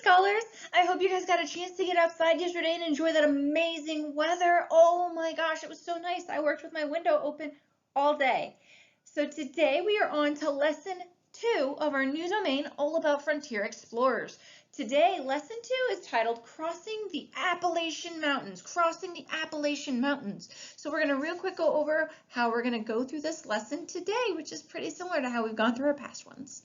scholars. I hope you guys got a chance to get outside yesterday and enjoy that amazing weather. Oh my gosh, it was so nice. I worked with my window open all day. So today we are on to lesson 2 of our new domain, all about frontier explorers. Today, lesson 2 is titled Crossing the Appalachian Mountains. Crossing the Appalachian Mountains. So we're going to real quick go over how we're going to go through this lesson today, which is pretty similar to how we've gone through our past ones.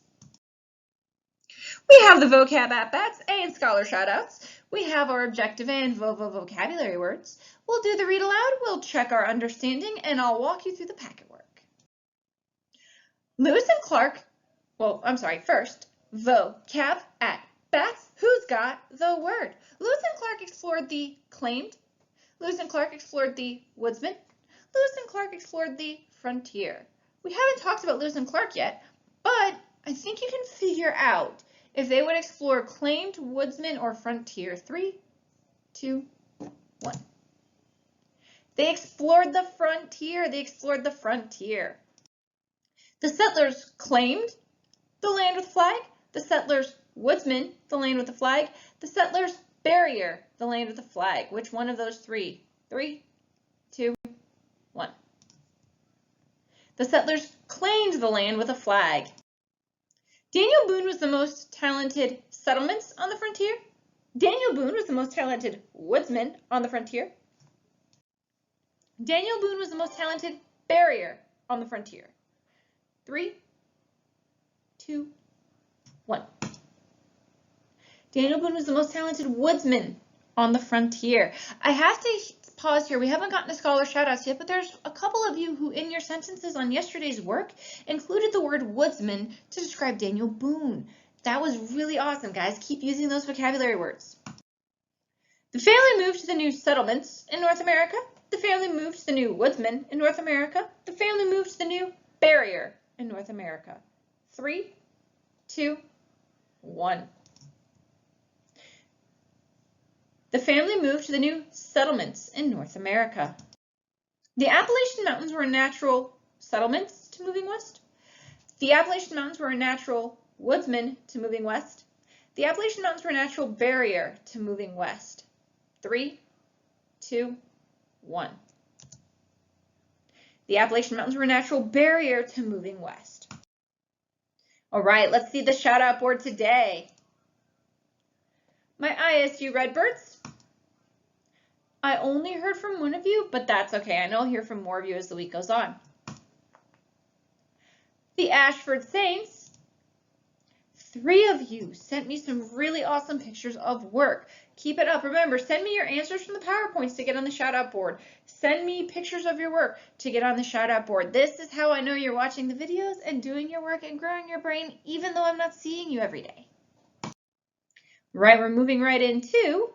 We have the vocab at-bats and scholar shoutouts. We have our objective and vocabulary words. We'll do the read aloud, we'll check our understanding, and I'll walk you through the packet work. Lewis and Clark, first, vocab at-bats. Who's got the word? Lewis and Clark explored the claimed. Lewis and Clark explored the woodsman. Lewis and Clark explored the frontier. We haven't talked about Lewis and Clark yet, but I think you can figure out if they would explore claimed, woodsman, or frontier. 3, 2, 1. They explored the frontier. They explored the frontier. The settlers claimed the land with flag. The settlers woodsman, the land with the flag. The settlers barrier, the land with the flag. Which one of those 3? 3, 2, 1. The settlers claimed the land with a flag. Daniel Boone was the most talented settlements on the frontier. Daniel Boone was the most talented woodsman on the frontier. Daniel Boone was the most talented barrier on the frontier. 3, 2, 1. Daniel Boone was the most talented woodsman on the frontier. I have to pause here. We haven't gotten to scholar shoutouts yet, but there's a couple of you who in your sentences on yesterday's work included the word woodsman to describe Daniel Boone. That was really awesome, guys. Keep using those vocabulary words. The family moved to the new settlements in North America. The family moved to the new woodsman in North America. The family moved to the new barrier in North America. 3, 2, 1. The family moved to the new settlements in North America. The Appalachian Mountains were natural settlements to moving west. The Appalachian Mountains were a natural woodsman to moving west. The Appalachian Mountains were a natural barrier to moving west. 3, 2, 1. The Appalachian Mountains were a natural barrier to moving west. All right, let's see the shout out board today. My ISU Redbirds. I only heard from one of you, but that's okay. I know I'll hear from more of you as the week goes on. The Ashford Saints. 3 of you sent me some really awesome pictures of work. Keep it up. Remember, send me your answers from the PowerPoints to get on the shout out board. Send me pictures of your work to get on the shout out board. This is how I know you're watching the videos and doing your work and growing your brain, even though I'm not seeing you every day. Right, we're moving right into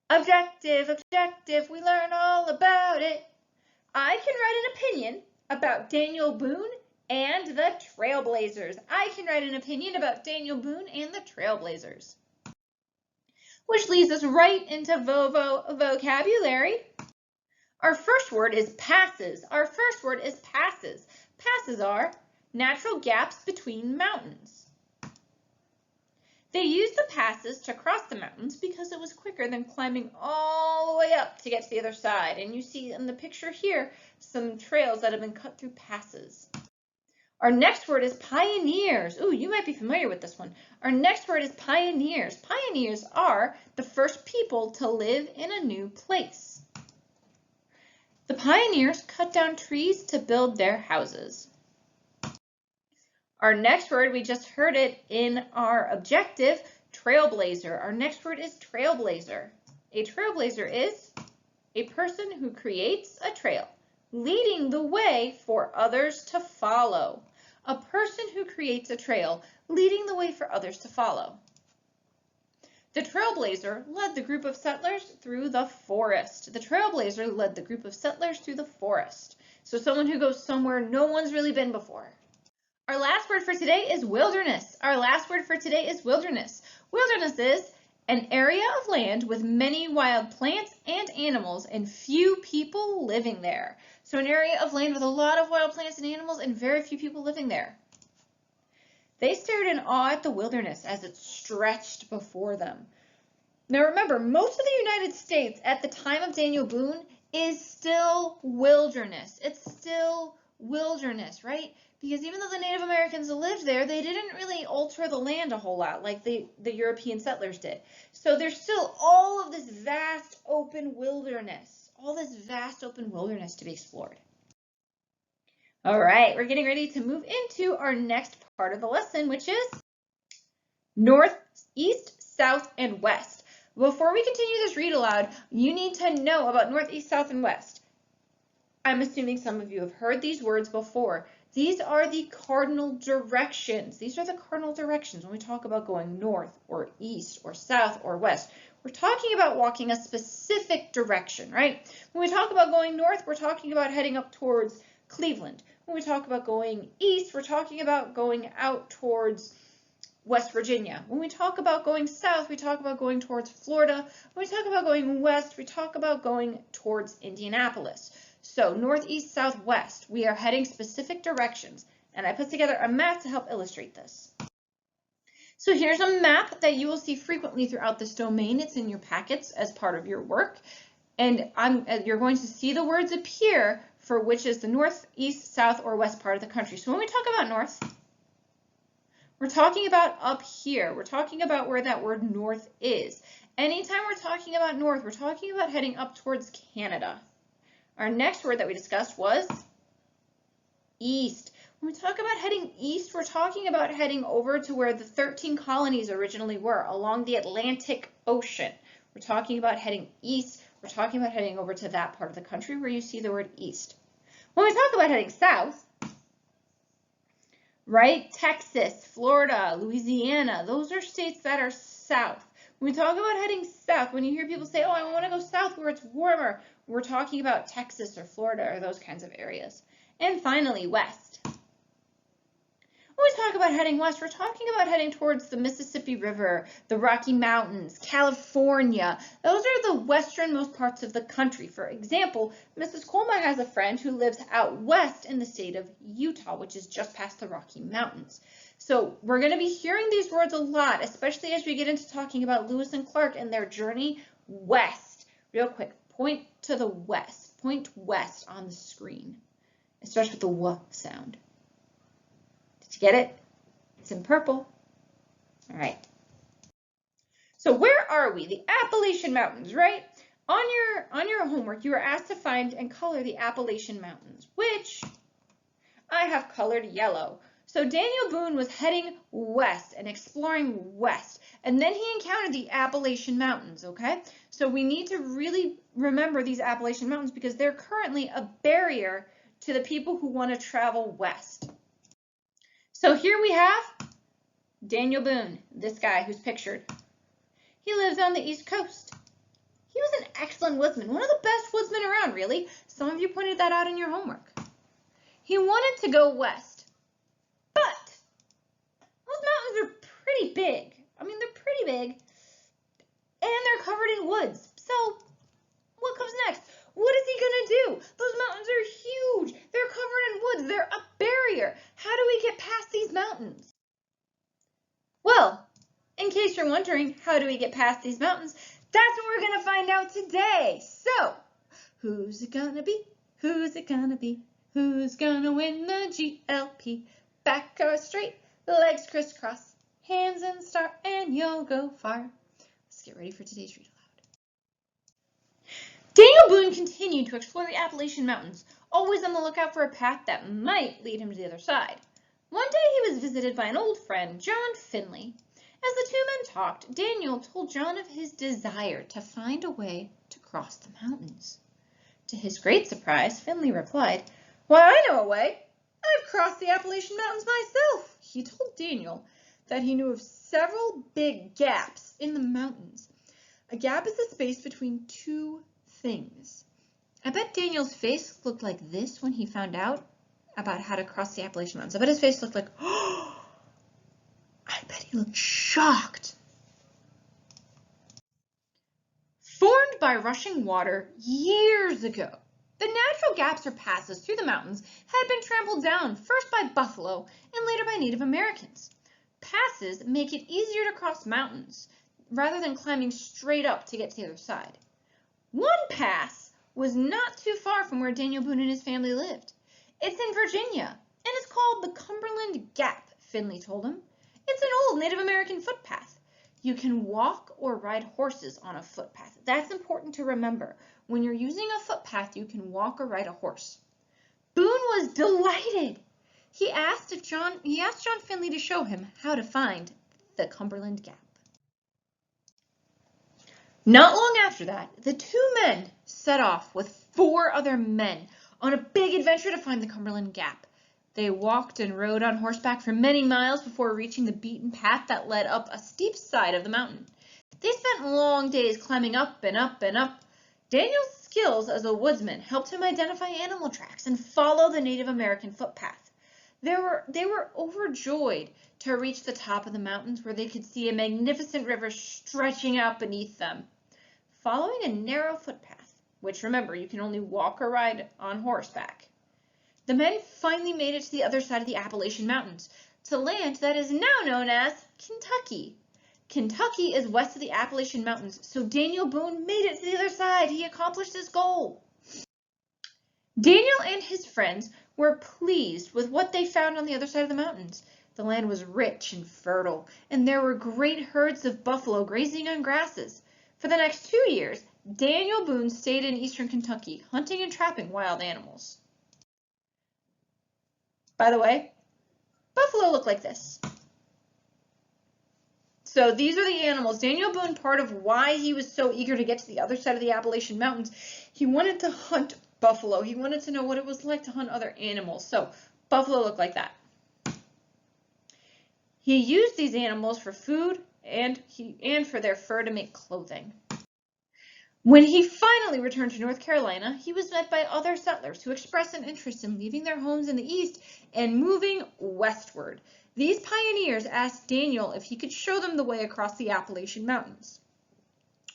objective. We learn all about it. I can write an opinion about Daniel Boone and the Trailblazers. I can write an opinion about Daniel Boone and the Trailblazers. Which leads us right into vocabulary. Our first word is passes. Our first word is passes. Passes are natural gaps between mountains. They used the passes to cross the mountains because it was quicker than climbing all the way up to get to the other side. And you see in the picture here some trails that have been cut through passes. Our next word is pioneers. Ooh, you might be familiar with this one. Our next word is pioneers. Pioneers are the first people to live in a new place. The pioneers cut down trees to build their houses. Our next word, we just heard it in our objective, trailblazer. Our next word is trailblazer. A trailblazer is a person who creates a trail, leading the way for others to follow. A person who creates a trail, leading the way for others to follow. The trailblazer led the group of settlers through the forest. The trailblazer led the group of settlers through the forest. So someone who goes somewhere no one's really been before. Our last word for today is wilderness. Our last word for today is wilderness. Wilderness is an area of land with many wild plants and animals and few people living there. So an area of land with a lot of wild plants and animals and very few people living there. They stared in awe at the wilderness as it stretched before them. Now remember, most of the United States at the time of Daniel Boone is still wilderness. It's still wilderness, right? Because even though the Native Americans lived there, they didn't really alter the land a whole lot like the European settlers did. So there's still all of this vast open wilderness, to be explored. All right, we're getting ready to move into our next part of the lesson, which is north, east, south, and west. Before we continue this read aloud, you need to know about north, east, south, and west. I'm assuming some of you have heard these words before. These are the cardinal directions. These are the cardinal directions when we talk about going north or east or south or west. We're talking about walking a specific direction, right? When we talk about going north, we're talking about heading up towards Cleveland. When we talk about going east, we're talking about going out towards West Virginia. When we talk about going south, we talk about going towards Florida. When we talk about going west, we talk about going towards Indianapolis. So north, east, south, west, we are heading specific directions. And I put together a map to help illustrate this. So here's a map that you will see frequently throughout this domain. It's in your packets as part of your work. And you're going to see the words appear for which is the north, east, south, or west part of the country. So when we talk about north, we're talking about up here. We're talking about where that word north is. Anytime we're talking about north, we're talking about heading up towards Canada. Our next word that we discussed was east. When we talk about heading east, we're talking about heading over to where the 13 colonies originally were, along the Atlantic Ocean. We're talking about heading east. We're talking about heading over to that part of the country where you see the word east. When we talk about heading south, right? Texas, Florida, Louisiana, those are states that are south. When we talk about heading south, when you hear people say, oh, I want to go south where it's warmer, we're talking about Texas or Florida or those kinds of areas. And finally, west. When we talk about heading west, we're talking about heading towards the Mississippi River, the Rocky Mountains, California. Those are the westernmost parts of the country. For example, Mrs. Colma has a friend who lives out west in the state of Utah, which is just past the Rocky Mountains. So we're going to be hearing these words a lot, especially as we get into talking about Lewis and Clark and their journey west. Real quick, point to the west. Point west on the screen. It starts with the W sound. Did you get it? It's in purple. All right. So where are we? The Appalachian Mountains, right? On your homework, you were asked to find and color the Appalachian Mountains, which I have colored yellow. So Daniel Boone was heading west and exploring west, and then he encountered the Appalachian Mountains, okay? So we need to really remember these Appalachian Mountains because they're currently a barrier to the people who want to travel west. So here we have Daniel Boone, this guy who's pictured. He lives on the East Coast. He was an excellent woodsman, one of the best woodsmen around, really. Some of you pointed that out in your homework. He wanted to go west, but those mountains are pretty big. I mean, they're pretty big, and they're covered in woods. So what comes next? What is he gonna do? Those mountains are huge. They're covered in woods. They're a barrier. How do we get past these mountains? Well, in case you're wondering, how do we get past these mountains? That's what we're gonna find out today. So, who's it gonna be? Who's it gonna be? Who's gonna win the GLP? Back or straight, legs crisscross, hands in star, and you'll go far. Let's get ready for today's read aloud. Daniel Boone continued to explore the Appalachian Mountains, always on the lookout for a path that might lead him to the other side. One day he was visited by an old friend, John Finley. As the two men talked, Daniel told John of his desire to find a way to cross the mountains. To his great surprise, Finley replied, "Why, I know a way. I've crossed the Appalachian Mountains myself." He told Daniel that he knew of several big gaps in the mountains. A gap is the space between two things. I bet Daniel's face looked like this when he found out about how to cross the Appalachian Mountains. I bet his face looked like, oh, I bet he looked shocked. Formed by rushing water years ago, the natural gaps or passes through the mountains had been trampled down first by buffalo and later by Native Americans. passes make it easier to cross mountains rather than climbing straight up to get to the other side. One pass was not too far from where Daniel Boone and his family lived. It's in Virginia, and it's called the Cumberland Gap, Finley told him. It's an old Native American footpath. You can walk or ride horses on a footpath. That's important to remember. When you're using a footpath, you can walk or ride a horse. Boone was delighted. He asked John Finley to show him how to find the Cumberland Gap. Not long after that, the two men set off with 4 other men on a big adventure to find the Cumberland Gap. They walked and rode on horseback for many miles before reaching the beaten path that led up a steep side of the mountain. They spent long days climbing up and up and up. Daniel's skills as a woodsman helped him identify animal tracks and follow the Native American footpath. They were overjoyed to reach the top of the mountains where they could see a magnificent river stretching out beneath them. Following a narrow footpath, which remember you can only walk or ride on horseback, the men finally made it to the other side of the Appalachian Mountains, to land that is now known as Kentucky. Kentucky is west of the Appalachian Mountains, so Daniel Boone made it to the other side. He accomplished his goal. Daniel and his friends were pleased with what they found on the other side of the mountains. The land was rich and fertile, and there were great herds of buffalo grazing on grasses. For the next 2 years, Daniel Boone stayed in eastern Kentucky, hunting and trapping wild animals. By the way, buffalo look like this. So these are the animals. Daniel Boone, part of why he was so eager to get to the other side of the Appalachian Mountains, he wanted to hunt buffalo. He wanted to know what it was like to hunt other animals. So buffalo look like that. He used these animals for food and for their fur to make clothing. When he finally returned to North Carolina, he was met by other settlers who expressed an interest in leaving their homes in the east and moving westward. These pioneers asked Daniel if he could show them the way across the Appalachian Mountains.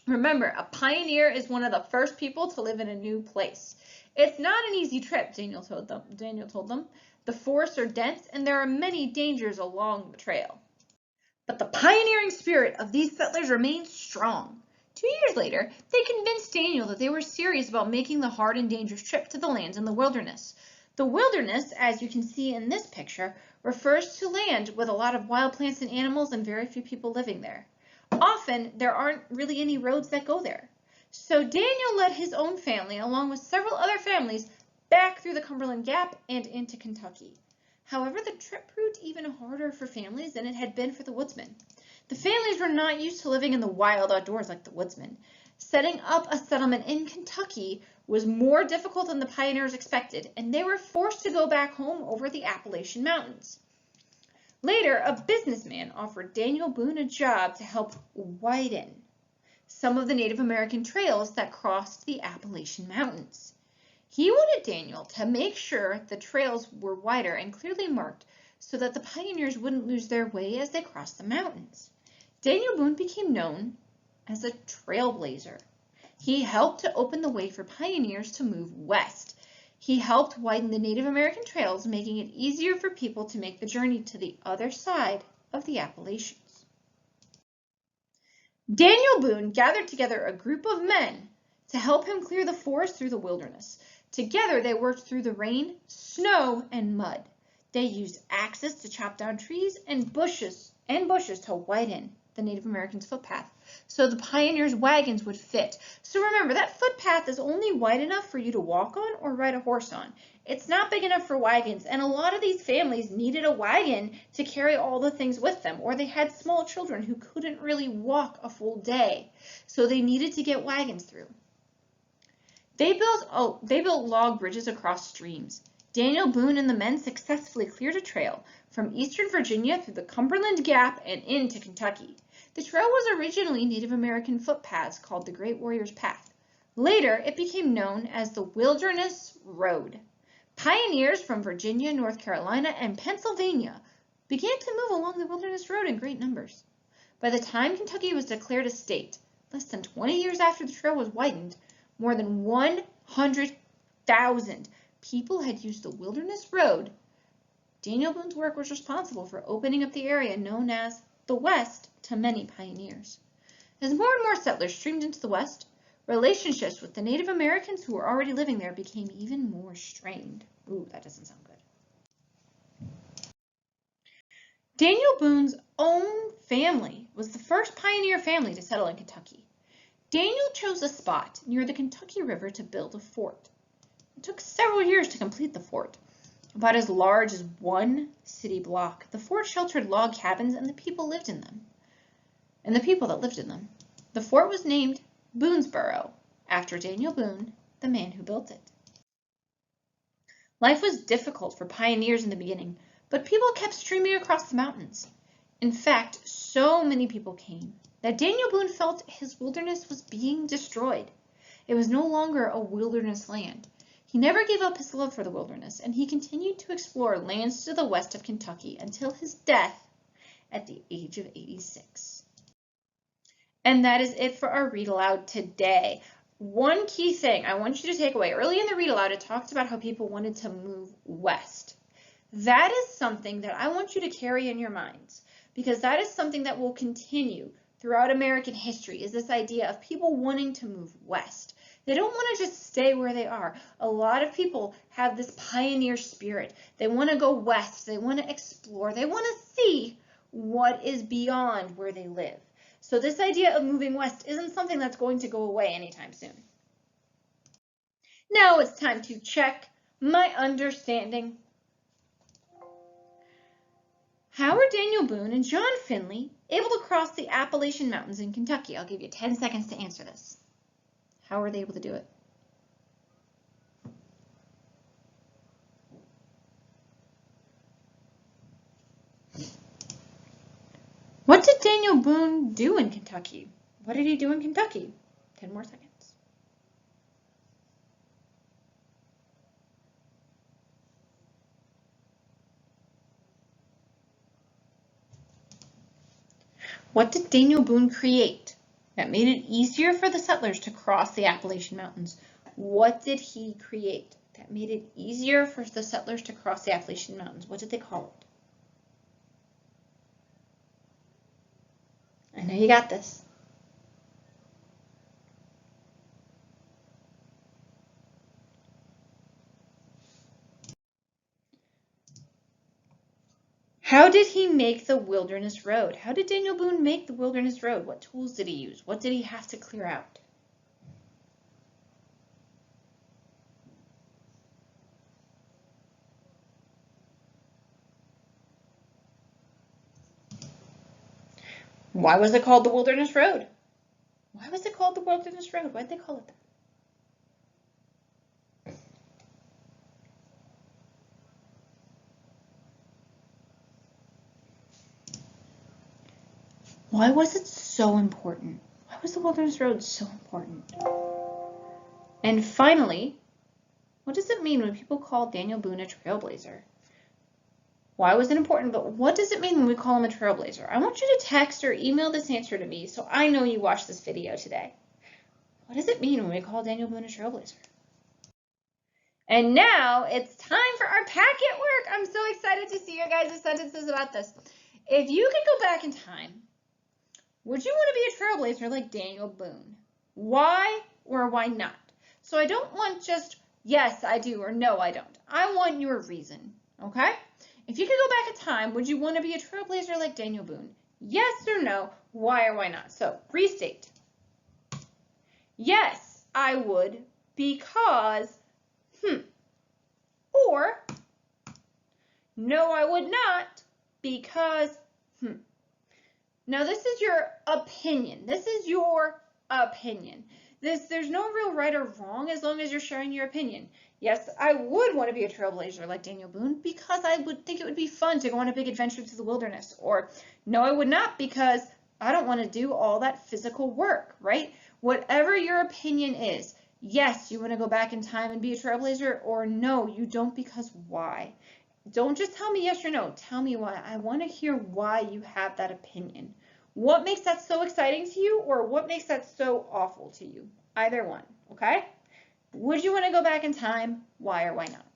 Remember, a pioneer is one of the first people to live in a new place. It's not an easy trip, Daniel told them. The forests are dense and there are many dangers along the trail. But the pioneering spirit of these settlers remained strong. 2 years later, they convinced Daniel that they were serious about making the hard and dangerous trip to the lands in the wilderness. The wilderness, as you can see in this picture, refers to land with a lot of wild plants and animals and very few people living there. Often, there aren't really any roads that go there. So Daniel led his own family, along with several other families, back through the Cumberland Gap and into Kentucky. However, the trip proved even harder for families than it had been for the woodsmen. The families were not used to living in the wild outdoors like the woodsmen. Setting up a settlement in Kentucky was more difficult than the pioneers expected, and they were forced to go back home over the Appalachian Mountains. Later, a businessman offered Daniel Boone a job to help widen some of the Native American trails that crossed the Appalachian Mountains. He wanted Daniel to make sure the trails were wider and clearly marked so that the pioneers wouldn't lose their way as they crossed the mountains. Daniel Boone became known as a trailblazer. He helped to open the way for pioneers to move west. He helped widen the Native American trails, making it easier for people to make the journey to the other side of the Appalachians. Daniel Boone gathered together a group of men to help him clear the forest through the wilderness. Together, they worked through the rain, snow, and mud. They used axes to chop down trees and bushes to widen the Native Americans' footpath so the pioneers' wagons would fit. So remember, that footpath is only wide enough for you to walk on or ride a horse on. It's not big enough for wagons, and a lot of these families needed a wagon to carry all the things with them, or they had small children who couldn't really walk a full day, so they needed to get wagons through. They built log bridges across streams. Daniel Boone and the men successfully cleared a trail from eastern Virginia through the Cumberland Gap and into Kentucky. The trail was originally Native American footpaths called the Great Warrior's Path. Later, it became known as the Wilderness Road. Pioneers from Virginia, North Carolina, and Pennsylvania began to move along the Wilderness Road in great numbers. By the time Kentucky was declared a state, less than 20 years after the trail was widened, more than 100,000 people had used the Wilderness Road Daniel Boone's work was responsible for opening up the area known as the West to many pioneers. As more and more settlers streamed into the West, relationships with the Native Americans who were already living there became even more strained. Ooh, that doesn't sound good. Daniel Boone's own family was the first pioneer family to settle in Kentucky. Daniel chose a spot near the Kentucky River to build a fort. It took several years to complete the fort. About as large as one city block, the fort sheltered log cabins and the people that lived in them. The fort was named Boonesboro, after Daniel Boone, the man who built it. Life was difficult for pioneers in the beginning, but people kept streaming across the mountains. In fact, so many people came that Daniel Boone felt his wilderness was being destroyed. It was no longer a wilderness land. He never gave up his love for the wilderness, and he continued to explore lands to the west of Kentucky until his death at the age of 86. And that is it for our read aloud today. One key thing I want you to take away. Early in the read aloud, it talked about how people wanted to move west. That is something that I want you to carry in your minds, because that is something that will continue throughout American history, is this idea of people wanting to move west. They don't want to just stay where they are. A lot of people have this pioneer spirit. They want to go west. They want to explore. They want to see what is beyond where they live. So this idea of moving west isn't something that's going to go away anytime soon. Now it's time to check my understanding. How were Daniel Boone and John Finley able to cross the Appalachian Mountains in Kentucky? I'll give you 10 seconds to answer this. How were they able to do it? What did Daniel Boone do in Kentucky? What did he do in Kentucky? 10 more seconds. What did Daniel Boone create that made it easier for the settlers to cross the Appalachian Mountains? What did he create that made it easier for the settlers to cross the Appalachian Mountains? What did they call it? I know you got this. How did he make the wilderness road? How did Daniel Boone make the wilderness road? What tools did he use? What did he have to clear out? Why was it called the Wilderness Road? Why was it called the Wilderness Road? Why did they call it that? Why was it so important? Why was the Wilderness Road so important? And finally, what does it mean when people call Daniel Boone a trailblazer? Why was it important, but what does it mean when we call him a trailblazer? I want you to text or email this answer to me so I know you watched this video today. What does it mean when we call Daniel Boone a trailblazer? And now it's time for our packet work. I'm so excited to see your guys' sentences about this. If you could go back in time, would you want to be a trailblazer like Daniel Boone? Why or why not? So I don't want just yes, I do or no, I don't. I want your reason, okay? If you could go back in time, would you want to be a trailblazer like Daniel Boone? Yes or no, why or why not? So restate. Yes, I would because, Or, no, I would not because, Now this is your opinion. This is your opinion. There's no real right or wrong as long as you're sharing your opinion. Yes, I would want to be a trailblazer like Daniel Boone because I would think it would be fun to go on a big adventure through the wilderness. Or no, I would not because I don't want to do all that physical work, right? Whatever your opinion is, yes, you want to go back in time and be a trailblazer, or no, you don't because why? Don't just tell me yes or no. Tell me why. I want to hear why you have that opinion. What makes that so exciting to you, or what makes that so awful to you? Either one, okay? Would you want to go back in time? Why or why not?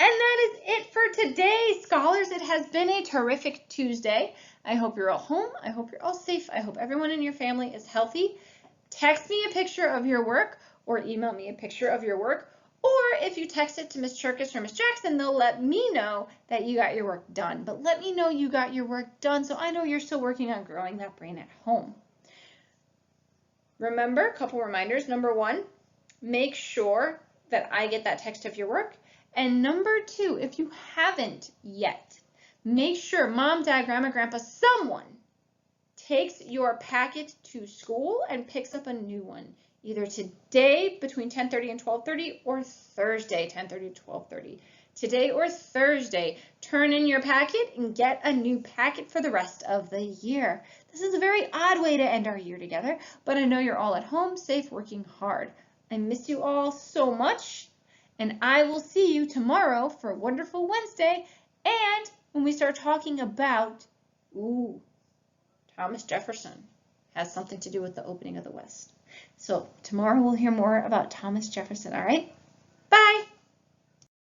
And that is it for today, scholars. It has been a terrific Tuesday. I hope you're all home. I hope you're all safe. I hope everyone in your family is healthy. Text me a picture of your work or email me a picture of your work. Or if you text it to Miss Cherkis or Miss Jackson, they'll let me know that you got your work done. But let me know you got your work done so I know you're still working on growing that brain at home. Remember, a couple reminders. Number one, make sure that I get that text of your work. And number two, if you haven't yet, make sure Mom, Dad, Grandma, Grandpa, someone takes your packet to school and picks up a new one, either today between 10:30 and 12:30 or Thursday 10:30 to 12:30. Today or Thursday, turn in your packet and get a new packet for the rest of the year. This is a very odd way to end our year together, but I know you're all at home, safe, working hard. I miss you all so much, and I will see you tomorrow for Wonderful Wednesday, and when we start talking about, Thomas Jefferson has something to do with the opening of the West. So tomorrow we'll hear more about Thomas Jefferson, all right?